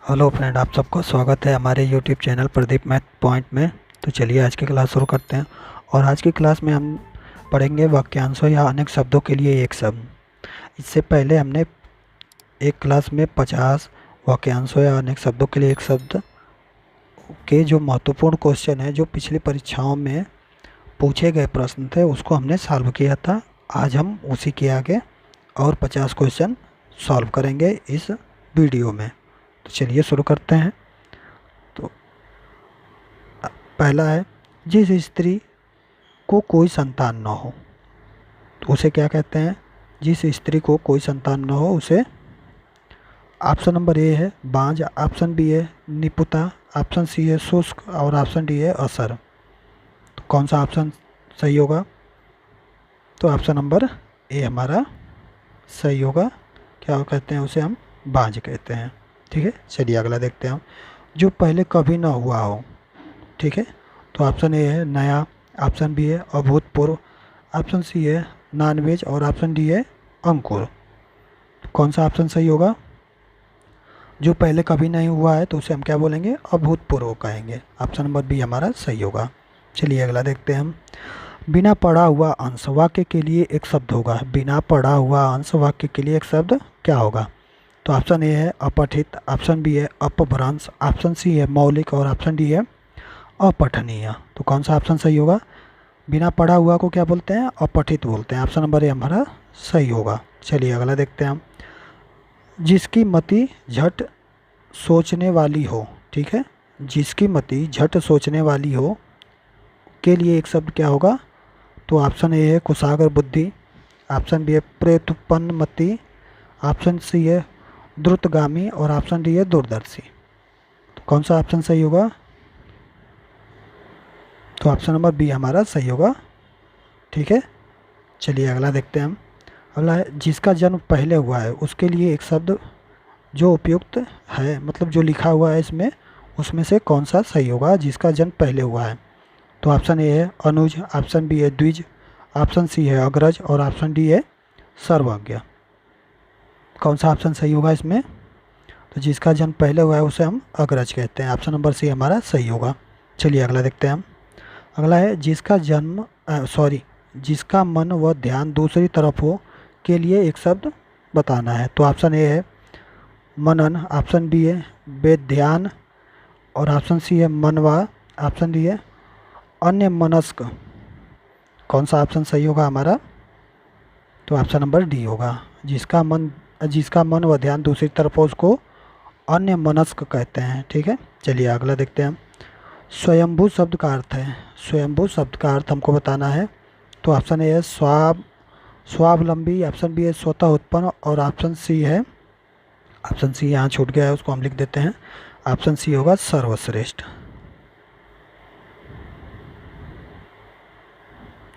Hello friend, आप सबको स्वागत है हमारे YouTube channel Pradeep math point में। तो चलिए आज की क्लास शुरू करते हैं। और आज की क्लास में हम पढ़ेंगे वाक्यांशों या अनेक शब्दों के लिए एक शब्द। इससे पहले हमने एक क्लास में 50 वाक्यांशों या अनेक शब्दों के लिए एक शब्द के जो महत्वपूर्ण क्वेश्चन है, जो पिछली परीक्षाओं में पूछे गए प्रश्न थे, उसको हमने सॉल्व किया था। आज हम उसी के आगे और 50 क्वेश्चन सॉल्व करेंगे इस वीडियो में। तो चलिए शुरू करते हैं। तो पहला है, जिस स्त्री को कोई संतान न हो तो उसे क्या कहते हैं? जिस स्त्री को कोई संतान न हो उसे ऑप्शन नंबर ए है बांझ, ऑप्शन बी है निपुता, ऑप्शन सी है शुष्क और ऑप्शन डी है असर। तो कौन सा ऑप्शन सही होगा? तो ऑप्शन नंबर ए हमारा सही होगा। क्या कहते हैं उसे? हम बांझ कहते हैं। ठीक है, चलिए अगला देखते हैं हम। जो पहले कभी ना हुआ हो। ठीक है, तो ऑप्शन ए है नया, ऑप्शन बी है अभूतपूर्व, ऑप्शन सी है नॉनवेज और ऑप्शन डी है अंकुर। तो कौन सा ऑप्शन सही होगा? जो पहले कभी नहीं हुआ है तो उसे हम क्या बोलेंगे? अभूतपूर्व कहेंगे। ऑप्शन नंबर बी हमारा सही होगा। चलिए अगला देखते हैं हम। बिना पढ़ा हुआ अंश वाक्य के लिए एक शब्द होगा। बिना पढ़ा हुआ अंश वाक्य के लिए एक शब्द क्या होगा? तो ऑप्शन ए है अपठित, ऑप्शन बी है अपभ्रंश, ऑप्शन सी है मौलिक और ऑप्शन डी है अपठनीय। तो कौन सा ऑप्शन सही होगा? बिना पढ़ा हुआ को क्या बोलते हैं? अपठित बोलते हैं। ऑप्शन नंबर ए हमारा सही होगा। चलिए अगला देखते हैं हम। जिसकी मति झट सोचने वाली हो। ठीक है, जिसकी मति झट सोचने वाली हो के लिए एक शब्द क्या होगा? तो ऑप्शन ए है कुशाग्र बुद्धि, ऑप्शन बी है प्रेतुपन्न मति, ऑप्शन सी है द्रुतगामी और ऑप्शन डी है दूरदर्शी। तो कौन सा ऑप्शन सही होगा? तो ऑप्शन नंबर बी हमारा सही होगा। ठीक है, चलिए अगला देखते हैं हम। अगला है जिसका जन्म पहले हुआ है उसके लिए एक शब्द जो उपयुक्त है, मतलब जो लिखा हुआ है इसमें, उसमें से कौन सा सही होगा? जिसका जन्म पहले हुआ है। तो ऑप्शन ए है अनुज, ऑप्शन बी है द्विज, ऑप्शन सी है अग्रज और ऑप्शन डी है सर्वज्ञ। कौन सा ऑप्शन सही होगा इसमें? तो जिसका जन्म पहले हुआ है उसे हम अग्रज कहते हैं। ऑप्शन नंबर सी हमारा सही होगा। चलिए अगला देखते हैं हम। अगला है जिसका मन व ध्यान दूसरी तरफ हो के लिए एक शब्द बताना है। तो ऑप्शन ए है मनन, ऑप्शन बी है बेध्यान और ऑप्शन सी है मनवा, ऑप्शन डी है अन्य मनस्क। कौन सा ऑप्शन सही होगा हमारा? तो ऑप्शन नंबर डी होगा। जिसका मन व ध्यान दूसरी तरफ हो उसको अन्य मनस्क कहते हैं। ठीक है, चलिए अगला देखते हैं हम। स्वयंभू शब्द का अर्थ है। स्वयंभू शब्द का अर्थ हमको बताना है। तो ऑप्शन ए है स्वावलंबी, ऑप्शन बी है स्वतः उत्पन्न और ऑप्शन सी है, ऑप्शन सी यहाँ छूट गया है उसको हम लिख देते हैं। ऑप्शन सी होगा सर्वश्रेष्ठ।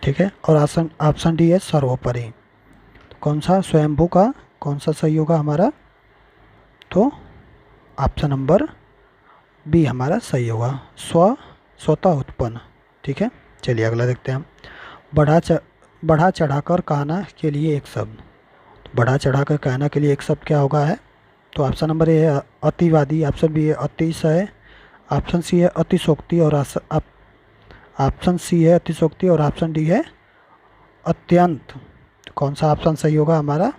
ठीक है, और ऑप्शन डी है सर्वोपरि। तो कौन सा स्वयंभू का कौन सा सही होगा हमारा? तो ऑप्शन नंबर बी हमारा सही होगा, स्वतः उत्पन्न। ठीक है, चलिए अगला देखते हैं हम। बढ़ा चढ़ाकर कहना के लिए एक शब्द। तो बढ़ा चढ़ाकर कहना के लिए एक शब्द क्या होगा है? तो ऑप्शन नंबर ए है अतिवादी, ऑप्शन बी है अतिशय, ऑप्शन सी है अतिशोक्ति और ऑप्शन सी है अतिशोक्ति और ऑप्शन डी है अत्यंत। तो कौन सा ऑप्शन सही होगा हमारा?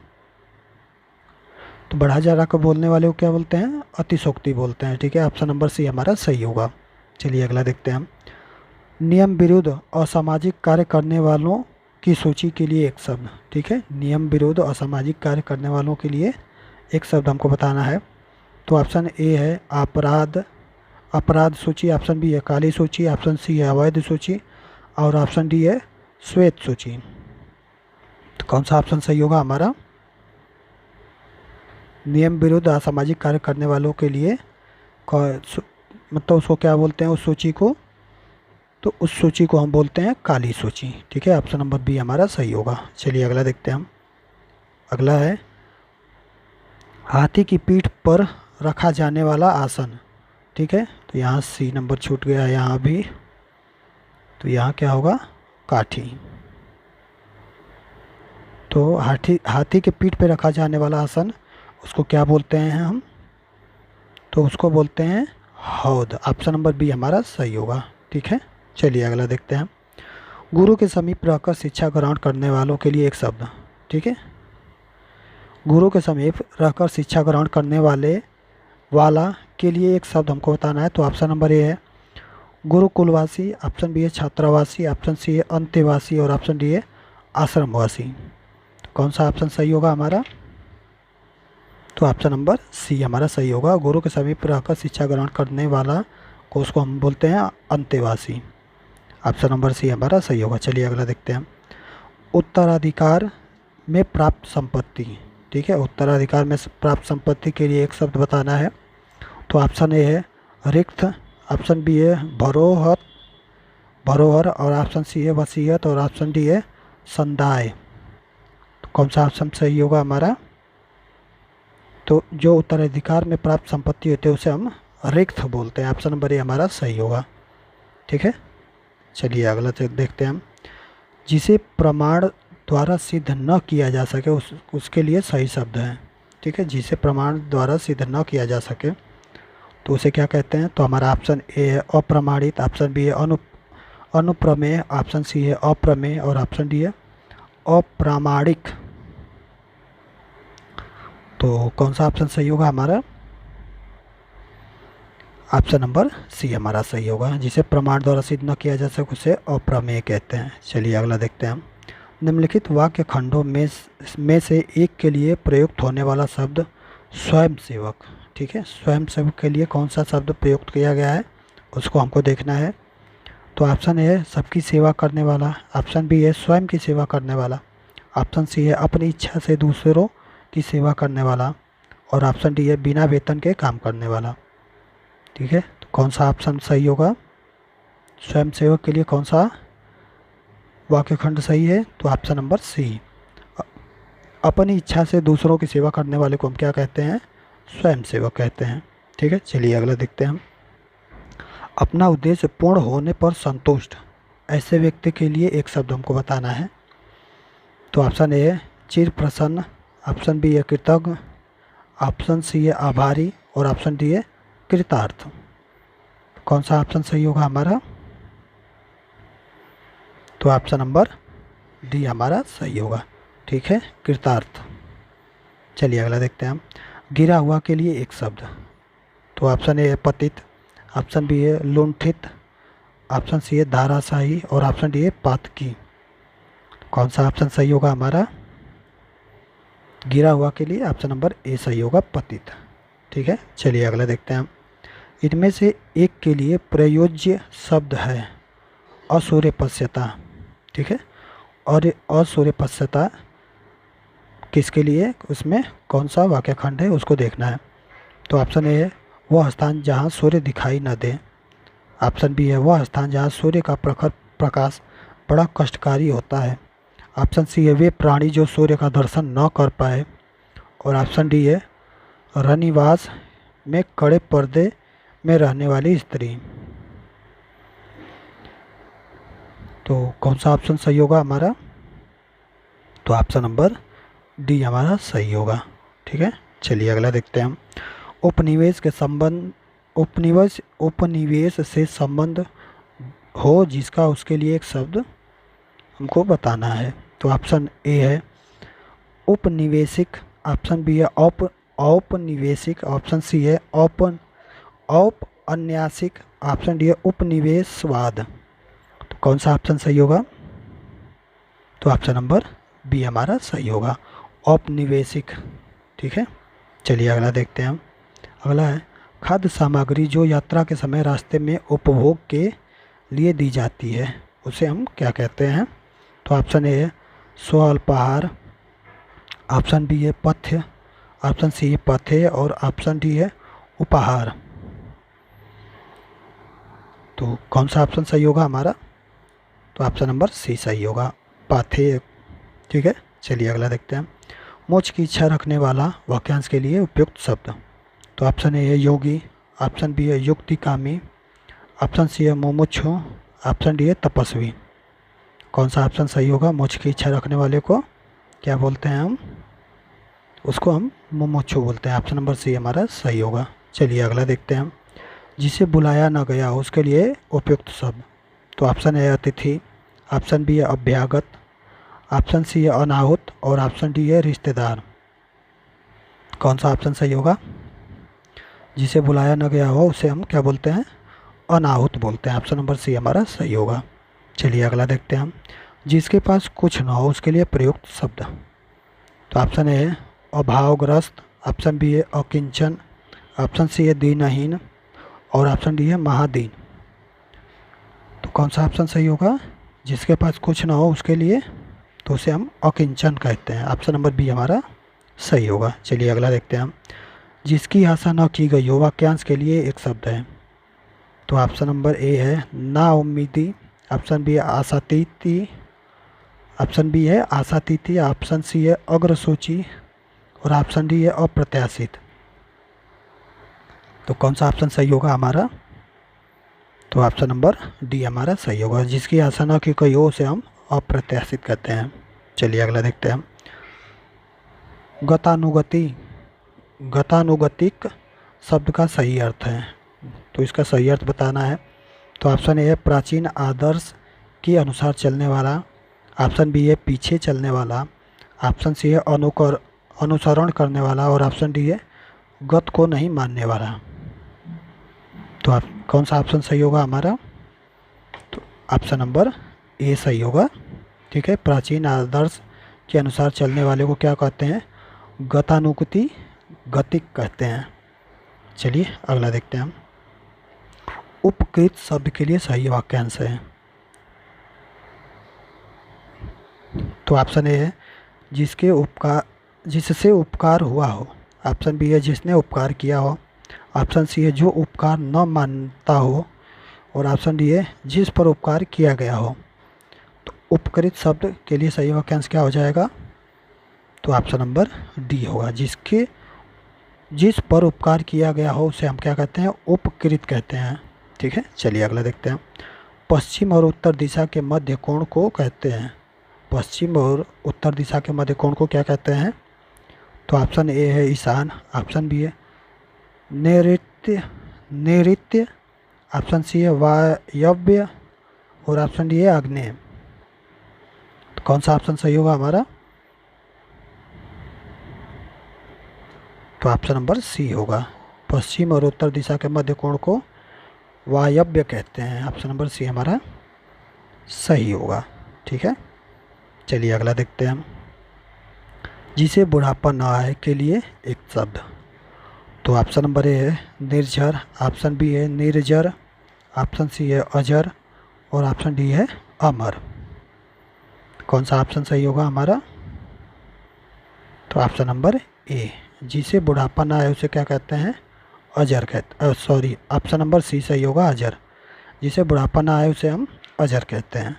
तो बढ़ा चढ़ा कर बोलने वाले को क्या बोलते हैं? अतिशोक्ति बोलते हैं। ठीक है, ऑप्शन नंबर सी हमारा सही होगा। चलिए अगला देखते हैं हम। नियम विरुद्ध असामाजिक कार्य करने वालों की सूची के लिए एक शब्द। ठीक है, नियम विरुद्ध असामाजिक कार्य करने वालों के लिए एक शब्द हमको बताना है। तो ऑप्शन ए है अपराध सूची, ऑप्शन बी है काली सूची, ऑप्शन सी है अवैध सूची और ऑप्शन डी है श्वेत सूची। तो कौन सा ऑप्शन सही होगा हमारा? नियम विरुद्ध असामाजिक कार्य करने वालों के लिए मतलब उसको क्या बोलते हैं उस सूची को? तो उस सूची को हम बोलते हैं काली सूची। ठीक है, ऑप्शन नंबर बी हमारा सही होगा। चलिए अगला देखते हैं हम। अगला है हाथी की पीठ पर रखा जाने वाला आसन। ठीक है, तो यहाँ सी नंबर छूट गया है यहाँ भी। तो यहाँ क्या होगा? काठी। तो हाथी के पीठ पर रखा जाने वाला आसन उसको क्या बोलते हैं हम? तो उसको बोलते हैं हौद। ऑप्शन नंबर बी हमारा सही होगा। ठीक है, चलिए अगला देखते हैं। गुरु के समीप रहकर शिक्षा ग्रहण करने वालों के लिए एक शब्द। ठीक है, गुरु के समीप रहकर शिक्षा ग्रहण करने वाला के लिए एक शब्द हमको बताना है। तो ऑप्शन नंबर ए है गुरुकुलवासी, ऑप्शन बी है छात्रावासी, ऑप्शन सी है अंतेवासी और ऑप्शन डी है आश्रमवासी। तो कौन सा ऑप्शन सही होगा हमारा? तो ऑप्शन नंबर सी हमारा सही होगा। गुरु के समीप रहकर शिक्षा ग्रहण करने वाला को उसको हम बोलते हैं अंतेवासी। ऑप्शन नंबर सी हमारा सही होगा। चलिए अगला देखते हैं। उत्तराधिकार में प्राप्त संपत्ति। ठीक है, उत्तराधिकार में प्राप्त संपत्ति के लिए एक शब्द बताना है। तो ऑप्शन ए है रिक्त, ऑप्शन बी है भरोहर और ऑप्शन सी है वसीयत और ऑप्शन डी है संदाय। तो कौन सा ऑप्शन सही होगा हमारा? तो जो उत्तराधिकार में प्राप्त संपत्ति होती है उसे हम रिक्त बोलते हैं। ऑप्शन नंबर ए हमारा सही होगा। ठीक है, चलिए अगला देखते हैं हम। जिसे प्रमाण द्वारा सिद्ध न किया जा सके उसके लिए सही शब्द है। ठीक है, जिसे प्रमाण द्वारा सिद्ध न किया जा सके तो उसे क्या कहते हैं? तो हमारा ऑप्शन ए है अप्रमाणित, ऑप्शन बी है अनुप्रमेय, ऑप्शन सी है अप्रमेय और ऑप्शन डी है अप्रामाणिक। तो कौन सा ऑप्शन सही होगा हमारा? ऑप्शन नंबर सी हमारा सही होगा। जिसे प्रमाण द्वारा सिद्ध न किया जा सके उसे अप्रमेय कहते हैं। चलिए अगला देखते हैं हम। निम्नलिखित वाक्य खंडों में से एक के लिए प्रयुक्त होने वाला शब्द स्वयंसेवक। ठीक है, स्वयंसेवक के लिए कौन सा शब्द प्रयुक्त किया गया है उसको हमको देखना है। तो ऑप्शन ए है सबकी सेवा करने वाला, ऑप्शन बी है स्वयं की सेवा करने वाला, ऑप्शन सी है अपनी इच्छा से दूसरों की सेवा करने वाला और ऑप्शन डी है बिना वेतन के काम करने वाला। ठीक है, तो कौन सा ऑप्शन सही होगा? स्वयंसेवक के लिए कौन सा वाक्य खंड सही है? तो ऑप्शन नंबर सी, अपनी इच्छा से दूसरों की सेवा करने वाले को हम क्या कहते हैं? स्वयंसेवक कहते हैं। ठीक है, चलिए अगला देखते हैं हम। अपना उद्देश्य पूर्ण होने पर संतुष्ट ऐसे व्यक्ति के लिए एक शब्द हमको बताना है। तो ऑप्शन ए है चिर प्रसन्न, ऑप्शन बी है कृतज्ञ, ऑप्शन सी है आभारी और ऑप्शन डी है कृतार्थ। कौन सा ऑप्शन सही होगा हमारा? तो ऑप्शन नंबर डी हमारा सही होगा। ठीक है, कृतार्थ। चलिए अगला देखते हैं हम। गिरा हुआ के लिए एक शब्द। तो ऑप्शन ए है पतित, ऑप्शन बी है लुंठित, ऑप्शन सी है धाराशाही और ऑप्शन डी है पातकी। कौन सा ऑप्शन सही होगा हमारा? गिरा हुआ के लिए ऑप्शन नंबर ए सही होगा, पतित। ठीक है, चलिए अगला देखते हैं हम। इनमें से एक के लिए प्रयोज्य शब्द है असूर्यपश्यता। ठीक है, और असूर्यपश्यता किसके लिए, उसमें कौन सा वाक्य खंड है उसको देखना है। तो ऑप्शन ए है वह स्थान जहाँ सूर्य दिखाई न दे, ऑप्शन बी है वह स्थान जहाँ सूर्य का प्रखर प्रकाश बड़ा कष्टकारी होता है, ऑप्शन सी है वे प्राणी जो सूर्य का दर्शन न कर पाए और ऑप्शन डी है रनिवास में कड़े पर्दे में रहने वाली स्त्री। तो कौन सा ऑप्शन सही होगा हमारा? तो ऑप्शन नंबर डी हमारा सही होगा। ठीक है, चलिए अगला देखते हैं हम। उपनिवेश से संबंध हो जिसका उसके लिए एक शब्द हमको बताना है। तो ऑप्शन ए है उपनिवेशिक, ऑप्शन बी है औपनिवेशिक, ऑप्शन सी है औपन्यासिक, ऑप्शन डी है उपनिवेशवाद। तो कौन सा ऑप्शन सही होगा? तो ऑप्शन नंबर बी हमारा सही होगा, औपनिवेशिक। ठीक है, चलिए अगला देखते हैं हम। अगला है खाद्य सामग्री जो यात्रा के समय रास्ते में उपभोग के लिए दी जाती है उसे हम क्या कहते हैं? तो ऑप्शन ए है स्वअल्पाहार, ऑप्शन बी है पथ्य, ऑप्शन सी है पथ्य और ऑप्शन डी है उपहार। तो कौन सा ऑप्शन सही होगा हमारा? तो ऑप्शन नंबर सी सही होगा, पाथेय। ठीक है, चलिए अगला देखते हैं। मोक्ष की इच्छा रखने वाला वाक्यांश के लिए उपयुक्त शब्द। तो ऑप्शन ए है योगी, ऑप्शन बी है युक्तिकामी, ऑप्शन सी है मुमुक्षु, ऑप्शन डी है तपस्वी। कौन सा ऑप्शन सही होगा? मोक्ष की इच्छा रखने वाले को क्या बोलते हैं हम? उसको हम मुमुक्षु बोलते हैं। ऑप्शन नंबर सी हमारा सही होगा। चलिए अगला देखते हैं हम। जिसे बुलाया न गया हो उसके लिए उपयुक्त शब्द। तो ऑप्शन ए अतिथि, ऑप्शन बी है अभ्यागत, ऑप्शन सी है अनाहुत और ऑप्शन डी है रिश्तेदार। कौन सा ऑप्शन सही होगा? जिसे बुलाया न गया हो उसे हम क्या बोलते हैं? अनाहुत बोलते हैं। ऑप्शन नंबर सी हमारा सही होगा। चलिए अगला देखते हैं हम। जिसके पास कुछ न हो उसके लिए प्रयुक्त शब्द। तो ऑप्शन ए है अभावग्रस्त, ऑप्शन बी है अकिंचन, ऑप्शन सी है दीनहीन और ऑप्शन डी है महादीन। तो कौन सा ऑप्शन सही होगा? जिसके पास कुछ ना हो उसके लिए, तो उसे हम अकिंचन कहते हैं। ऑप्शन नंबर बी हमारा सही होगा। चलिए अगला देखते हैं हम। जिसकी आशा न की गई हो वाक्यांश के लिए एक शब्द है। तो ऑप्शन नंबर ए है नाउम्मीदी, ऑप्शन बी है आशातीती, ऑप्शन बी है आशातीती, ऑप्शन सी है अग्रसूची और ऑप्शन डी है अप्रत्याशित। तो कौन सा ऑप्शन सही होगा हमारा? तो ऑप्शन नंबर डी हमारा सही होगा। जिसकी आशा न की गई हो उसे हम अप्रत्याशित कहते हैं। चलिए अगला देखते हैं हम। गतानुगति, गतानुगतिक शब्द का सही अर्थ है। तो इसका सही अर्थ बताना है। तो ऑप्शन ए है प्राचीन आदर्श के अनुसार चलने वाला, ऑप्शन बी है पीछे चलने वाला, ऑप्शन सी है अनुसरण करने वाला और ऑप्शन डी है गत को नहीं मानने वाला। तो आप कौन सा ऑप्शन सही होगा हमारा? तो ऑप्शन नंबर ए सही होगा। ठीक है, प्राचीन आदर्श के अनुसार चलने वाले को क्या कहते हैं? गतानुगति गतिक कहते हैं। चलिए अगला देखते हैं हम। उपकृत शब्द के लिए सही वाक्यांश है। तो ऑप्शन ए है जिससे उपकार हुआ हो, ऑप्शन बी है जिसने उपकार किया हो, ऑप्शन सी है जो उपकार न मानता हो और ऑप्शन डी है जिस पर उपकार किया गया हो। तो उपकृत शब्द के लिए सही वाक्यांश क्या हो जाएगा? तो ऑप्शन नंबर डी होगा। जिस पर उपकार किया गया हो उसे हम क्या कहते हैं? उपकृत कहते हैं। ठीक है, चलिए अगला देखते हैं। पश्चिम और उत्तर दिशा के मध्य कोण को कहते हैं। पश्चिम और उत्तर दिशा के मध्य कोण को क्या कहते हैं? तो ऑप्शन ए है ईशान, ऑप्शन बी है नैऋत्य, ऑप्शन सी है वायव्य और ऑप्शन डी है आग्नेय। तो कौन सा ऑप्शन सही होगा हमारा? तो ऑप्शन नंबर सी होगा। पश्चिम और उत्तर दिशा के मध्य कोण को वायव्य कहते हैं। ऑप्शन नंबर सी हमारा सही होगा। ठीक है, चलिए अगला देखते हैं हम। जिसे बुढ़ापा न आए के लिए एक शब्द। तो ऑप्शन नंबर ए है निर्झर, ऑप्शन बी है निर्जर, ऑप्शन सी है अजर और ऑप्शन डी है अमर। कौन सा ऑप्शन सही होगा हमारा? तो ऑप्शन नंबर ए, जिसे बुढ़ापा ना आए उसे क्या कहते हैं? अजर कहते, सॉरी ऑप्शन नंबर सी सही होगा, अजर। जिसे बुढ़ापा ना आए उसे हम अजर कहते हैं।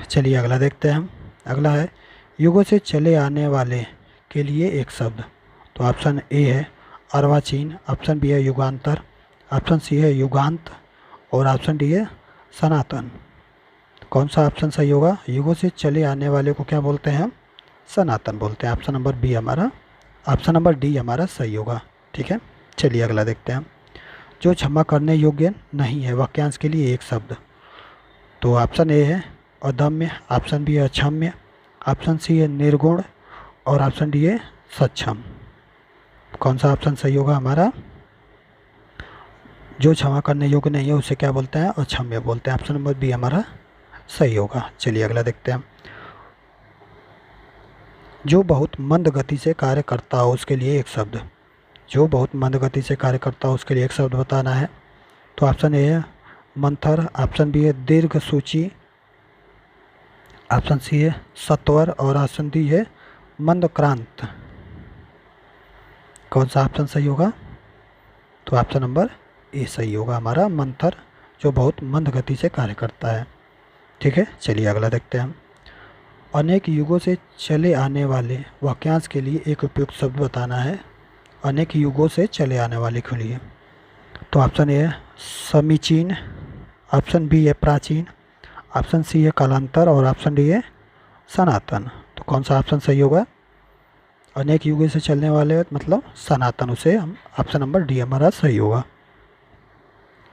चलिए अगला देखते हैं हम। अगला है युगों से चले आने वाले के लिए एक शब्द। तो ऑप्शन ए है अर्वाचीन, ऑप्शन बी है युगांतर, ऑप्शन सी है युगांत और ऑप्शन डी है सनातन। कौन सा ऑप्शन सही होगा? युगों से चले आने वाले को क्या बोलते हैं हम? सनातन बोलते हैं। ऑप्शन नंबर बी हमारा, ऑप्शन नंबर डी हमारा सही होगा। ठीक है, चलिए अगला देखते हैं हम। जो क्षमा करने योग्य नहीं है वाक्यांश के लिए एक शब्द। तो ऑप्शन ए है अदम्य, ऑप्शन बी है अक्षम्य, ऑप्शन सी है निर्गुण और ऑप्शन डी है सक्षम। कौन सा ऑप्शन सही होगा हमारा? जो क्षमा करने योग्य नहीं है उसे क्या बोलते हैं? अक्षम्य बोलते हैं। ऑप्शन नंबर बी हमारा सही होगा। चलिए अगला देखते हैं। जो बहुत मंद गति से कार्य करता हो उसके लिए एक शब्द। जो बहुत मंद गति से कार्य करता हो उसके लिए एक शब्द बताना है। तो ऑप्शन ए है मंथर, ऑप्शन बी है दीर्घ सूची, ऑप्शन सी है सत्वर और ऑप्शन डी है मंदक्रांत। कौन सा ऑप्शन सही होगा? तो ऑप्शन नंबर ए सही होगा हमारा, मंथर, जो बहुत मंद गति से कार्य करता है। ठीक है, चलिए अगला देखते हैं हम। अनेक युगों से चले आने वाले वाक्यांश के लिए एक उपयुक्त शब्द बताना है। अनेक युगों से चले आने वाले के लिए। तो ऑप्शन ए है समीचीन, ऑप्शन बी है प्राचीन, ऑप्शन सी है कालांतर और ऑप्शन डी है सनातन। तो कौन सा ऑप्शन सही होगा? अनेक युगों से चलने वाले मतलब सनातन, उसे हम ऑप्शन नंबर डी हमारा सही होगा।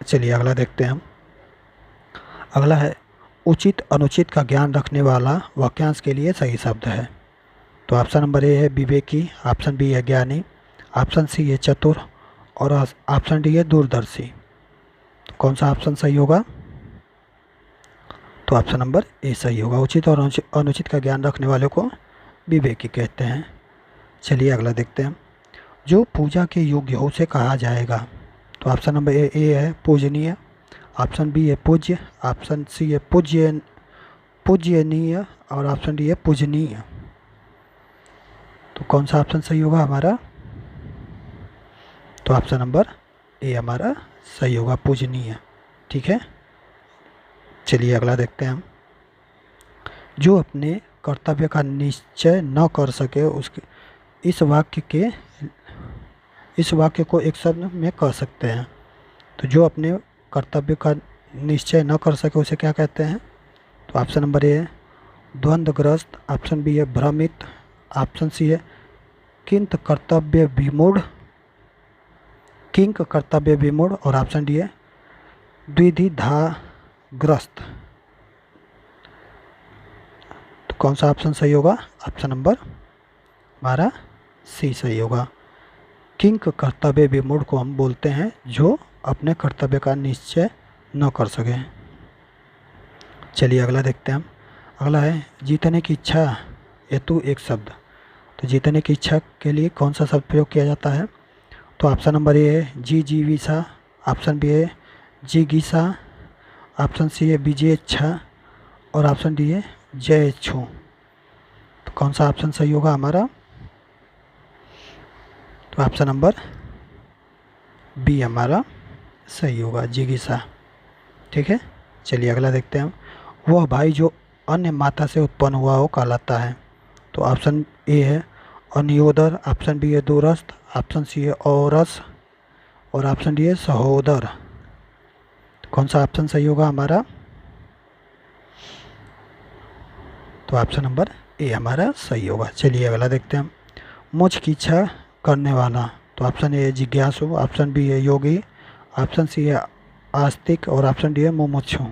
चलिए अगला देखते हैं हम। अगला है उचित अनुचित का ज्ञान रखने वाला वाक्यांश के लिए सही शब्द है। तो ऑप्शन नंबर ए है विवेकी, ऑप्शन बी है ज्ञानी, ऑप्शन सी है चतुर और ऑप्शन डी है दूरदर्शी। तो कौन सा ऑप्शन सही होगा? तो ऑप्शन नंबर ए सही होगा। उचित और अनुचित का ज्ञान रखने वाले को विवेकी कहते हैं। चलिए अगला देखते हैं। जो पूजा के योग्य हो उसे कहा जाएगा। तो ऑप्शन नंबर ए है पूजनीय, ऑप्शन बी है पूज्य, ऑप्शन सी है पूज्यनीय और ऑप्शन डी है पूजनीय। तो कौन सा ऑप्शन सही होगा हमारा? तो ऑप्शन नंबर ए हमारा सही होगा, पूजनीय। ठीक है, चलिए अगला देखते हैं हम। जो अपने कर्तव्य का निश्चय न कर सके उसके इस वाक्य को एक शब्द में कह सकते हैं। तो जो अपने कर्तव्य का निश्चय न कर सके उसे क्या कहते हैं? तो ऑप्शन नंबर ए है द्वंद्वग्रस्त, ऑप्शन बी है भ्रमित, ऑप्शन सी है किंक कर्तव्य विमूढ़ और ऑप्शन डी है द्विधाग्रस्त। तो कौन सा ऑप्शन सही होगा? ऑप्शन नंबर हमारा सी सही होगा। किंक कर्तव्य विमूढ़ को हम बोलते हैं जो अपने कर्तव्य का निश्चय न कर सके। चलिए अगला देखते हैं हम। अगला है जीतने की इच्छा हेतु एक शब्द। तो जीतने की इच्छा के लिए कौन सा शब्द प्रयोग किया जाता है? तो ऑप्शन नंबर ए है जीविसा, ऑप्शन बी है जिगीसा, ऑप्शन सी है विजयेच्छा और ऑप्शन डी है जयेच्छु। तो कौन सा ऑप्शन सही होगा हमारा? तो ऑप्शन नंबर बी हमारा सही होगा, जिगीसा। ठीक है, चलिए अगला देखते हैं हम। वह भाई जो अन्य माता से उत्पन्न हुआ हो कहलाता है। तो ऑप्शन ए है अन्योदर, ऑप्शन बी है दूरस्थ, ऑप्शन सी है औरस और ऑप्शन डी है सहोदर। तो कौन सा ऑप्शन सही होगा हमारा? तो ऑप्शन नंबर ए हमारा सही होगा। चलिए अगला देखते हैं हम। मोक्ष की इच्छा करने वाला। तो ऑप्शन ए है जिज्ञासु, ऑप्शन बी है योगी, ऑप्शन सी है आस्तिक और ऑप्शन डी है मुमुक्षु।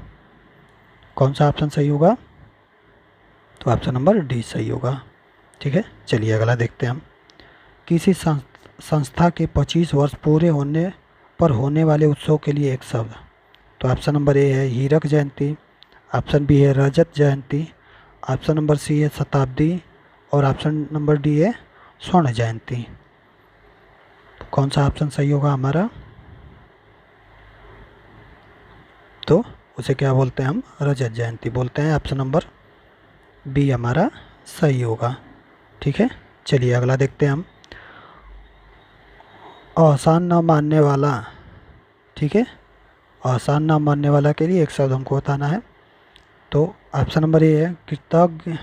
कौन सा ऑप्शन सही होगा? तो ऑप्शन नंबर डी सही होगा। ठीक है, चलिए अगला देखते हैं हम। किसी संस्था के 25 वर्ष पूरे होने पर होने वाले उत्सव के लिए एक शब्द। तो ऑप्शन नंबर ए है हीरक जयंती, ऑप्शन बी है रजत जयंती, ऑप्शन नंबर सी है शताब्दी और ऑप्शन नंबर डी है स्वर्ण जयंती। तो कौन सा ऑप्शन सही होगा हमारा? तो उसे क्या बोलते हैं हम? रजत जयंती बोलते हैं। ऑप्शन नंबर बी हमारा सही होगा। ठीक है, चलिए अगला देखते हैं हम। आसान न मानने वाला। ठीक है, आसान न मानने वाला के लिए एक शब्द हमको बताना है। तो ऑप्शन नंबर ए है कृतज्ञ,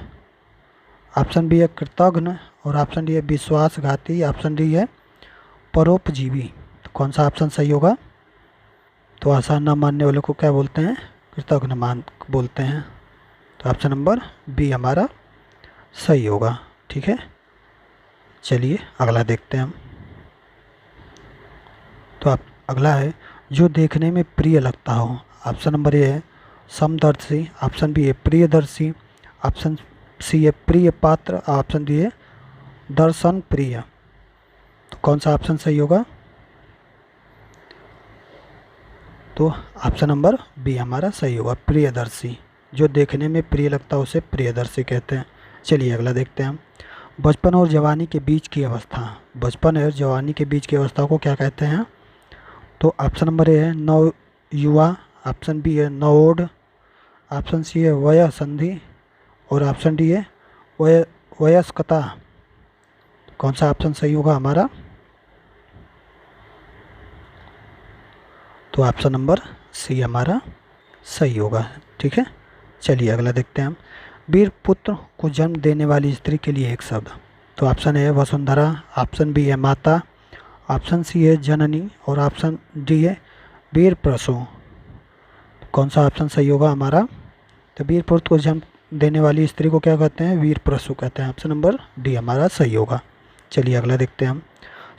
ऑप्शन बी है कृतघ्न और ऑप्शन डी है विश्वासघाती, ऑप्शन डी है परोपजीवी। तो कौन सा ऑप्शन सही होगा? तो आसान न मानने वाले को क्या बोलते हैं? कृतघ्न मान बोलते हैं। तो ऑप्शन नंबर बी हमारा सही होगा। ठीक है, चलिए अगला देखते हैं हम। तो आप अगला है जो देखने में प्रिय लगता हो। ऑप्शन नंबर ए है समदर्शी, ऑप्शन बी है प्रियदर्शी, ऑप्शन सी है प्रिय पात्र, ऑप्शन डी है दर्शन प्रिय। तो कौन सा ऑप्शन सही होगा? तो ऑप्शन नंबर बी हमारा सही होगा, प्रियदर्शी। जो देखने में प्रिय लगता है उसे प्रियदर्शी कहते हैं। चलिए अगला देखते हैं हम। बचपन और जवानी के बीच की अवस्था। बचपन और जवानी के बीच की अवस्था को क्या कहते हैं? तो ऑप्शन नंबर ए है नव युवा, ऑप्शन बी है नवोढ़, ऑप्शन सी है वय संधि और ऑप्शन डी है वयस्कता। कौन सा ऑप्शन सही होगा हमारा? तो ऑप्शन नंबर सी हमारा सही होगा। ठीक है, चलिए अगला देखते हैं हम। वीर पुत्र को जन्म देने वाली स्त्री के लिए एक शब्द। तो ऑप्शन ए है वसुंधरा, ऑप्शन बी है माता, ऑप्शन सी है जननी और ऑप्शन डी है वीर प्रसू। कौन सा ऑप्शन सही होगा हमारा? तो वीर पुत्र को जन्म देने वाली स्त्री को क्या कहते हैं? वीर प्रसू कहते हैं। ऑप्शन नंबर डी हमारा सही होगा। चलिए अगला देखते हैं हम।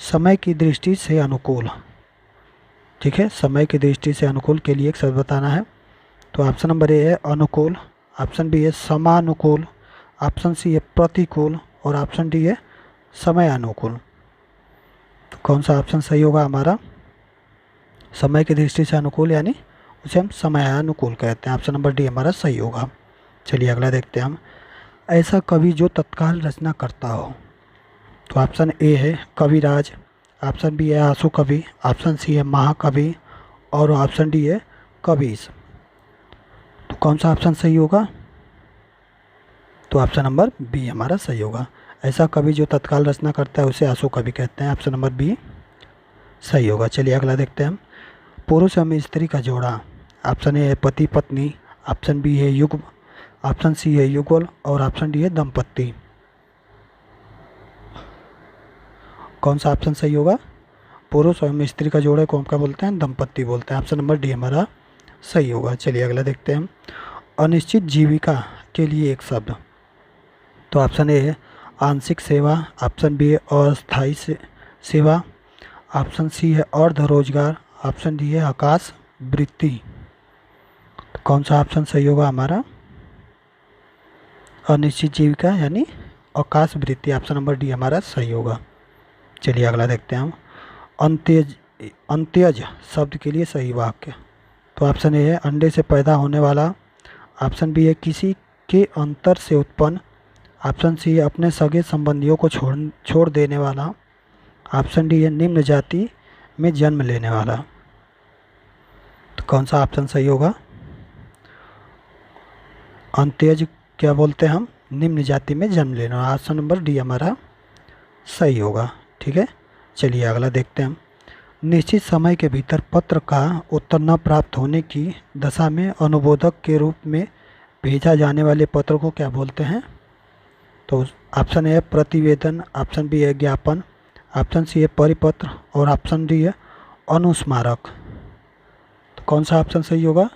समय की दृष्टि से अनुकूल, ठीक है, समय की दृष्टि से अनुकूल के लिए एक शब्द बताना है। तो ऑप्शन नंबर ए है अनुकूल, ऑप्शन बी है समानुकूल, ऑप्शन सी है प्रतिकूल और ऑप्शन डी है समयानुकूल। तो कौन सा ऑप्शन सही होगा हमारा? समय की दृष्टि से अनुकूल यानी उसे हम समयानुकूल कहते हैं। ऑप्शन नंबर डी हमारा सही होगा। चलिए अगला देखते हैं हम। ऐसा कवि जो तत्काल रचना करता हो। तो ऑप्शन ए है कविराज, ऑप्शन बी है आंसू कवि, ऑप्शन सी है महाकवि और ऑप्शन डी है कबीर। तो कौन सा ऑप्शन सही होगा? तो ऑप्शन नंबर बी हमारा सही होगा। ऐसा कवि जो तत्काल रचना करता है उसे आंसू कवि कहते हैं। ऑप्शन नंबर बी सही होगा। चलिए अगला देखते हैं हम। पुरुष एवं स्त्री का जोड़ा। ऑप्शन ए है पति पत्नी, ऑप्शन बी है युग्म, ऑप्शन सी है युगल और ऑप्शन डी है दंपत्ति। कौन सा ऑप्शन सही होगा? पुरुष एवं स्त्री का जोड़े को हम क्या बोलते हैं? दंपत्ति बोलते हैं। ऑप्शन नंबर डी हमारा सही होगा। चलिए अगला देखते हैं हम। अनिश्चित जीविका के लिए एक शब्द। तो ऑप्शन ए है आंशिक सेवा, ऑप्शन बी है अस्थायी सेवा, ऑप्शन सी है अर्ध रोजगार, ऑप्शन डी है आकाश वृत्ति। तो कौन सा ऑप्शन सही होगा हमारा? अनिश्चित जीविका यानी आकाश वृत्ति। ऑप्शन नंबर डी हमारा सही होगा। चलिए अगला देखते हैं हम। अंत्यज, अंत्यज शब्द के लिए सही वाक्य। तो ऑप्शन ए है अंडे से पैदा होने वाला, ऑप्शन बी है किसी के अंतर से उत्पन्न, ऑप्शन सी है अपने सगे संबंधियों को छोड़ देने वाला, ऑप्शन डी है निम्न जाति में जन्म लेने वाला। तो कौन सा ऑप्शन सही होगा? अंत्यज क्या बोलते हैं हम? निम्न जाति में जन्म लेना। ऑप्शन नंबर डी हमारा सही होगा। ठीक है, चलिए अगला देखते हैं हम। निश्चित समय के भीतर पत्र का उत्तर न प्राप्त होने की दशा में अनुबोधक के रूप में भेजा जाने वाले पत्र को क्या बोलते हैं? तो ऑप्शन ए है प्रतिवेदन, ऑप्शन बी है ज्ञापन, ऑप्शन सी है परिपत्र और ऑप्शन डी है अनुस्मारक। तो कौन सा ऑप्शन सही होगा?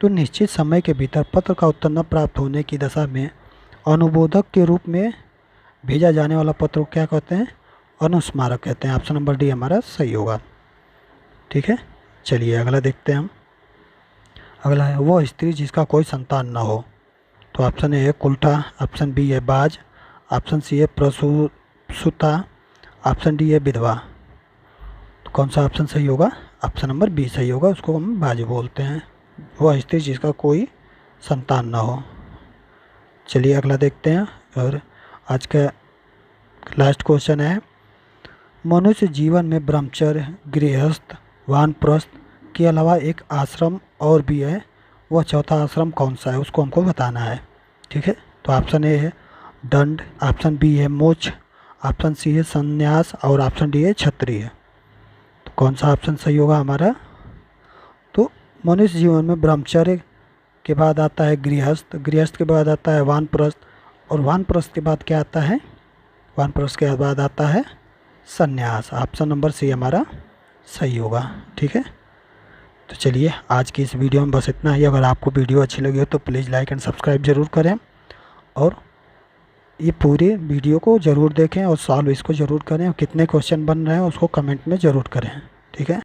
तो निश्चित समय के भीतर पत्र का उत्तर न प्राप्त होने की दशा में अनुबोधक के रूप में भेजा जाने वाला पत्र को क्या कहते हैं? अनुस्मारक कहते हैं। ऑप्शन नंबर डी हमारा सही होगा। ठीक है, चलिए अगला देखते हैं हम। अगला है वो स्त्री जिसका कोई संतान न हो। तो ऑप्शन ए है कुल्ठा, ऑप्शन बी है बाज, ऑप्शन सी है प्रसूता, ऑप्शन डी है विधवा। तो कौन सा ऑप्शन सही होगा? ऑप्शन नंबर बी सही होगा, उसको हम बाज बोलते हैं। वह स्त्री जिसका कोई संतान न हो। चलिए अगला देखते हैं और आज का लास्ट क्वेश्चन है। मनुष्य जीवन में ब्रह्मचर्य, गृहस्थ, वानप्रस्थ के अलावा एक आश्रम और भी है, वह चौथा आश्रम कौन सा है उसको हमको बताना है। ठीक है, तो ऑप्शन ए है दंड, ऑप्शन बी है मोक्ष, ऑप्शन सी है संन्यास और ऑप्शन डी है क्षत्रिय। तो कौन सा ऑप्शन सही होगा हमारा? तो मनुष्य जीवन में ब्रह्मचर्य के बाद आता है गृहस्थ, गृहस्थ के बाद आता है वानप्रस्थ और वानप्रस्थ के बाद क्या आता है? वानप्रस्थ के बाद आता है संन्यास। ऑप्शन नंबर सी हमारा सही होगा। ठीक है, तो चलिए आज की इस वीडियो में बस इतना ही। अगर आपको वीडियो अच्छी लगी हो तो प्लीज़ लाइक एंड सब्सक्राइब ज़रूर करें और ये पूरे वीडियो को ज़रूर देखें और सॉल्व इसको ज़रूर करें और कितने क्वेश्चन बन रहे हैं उसको कमेंट में ज़रूर करें। ठीक है।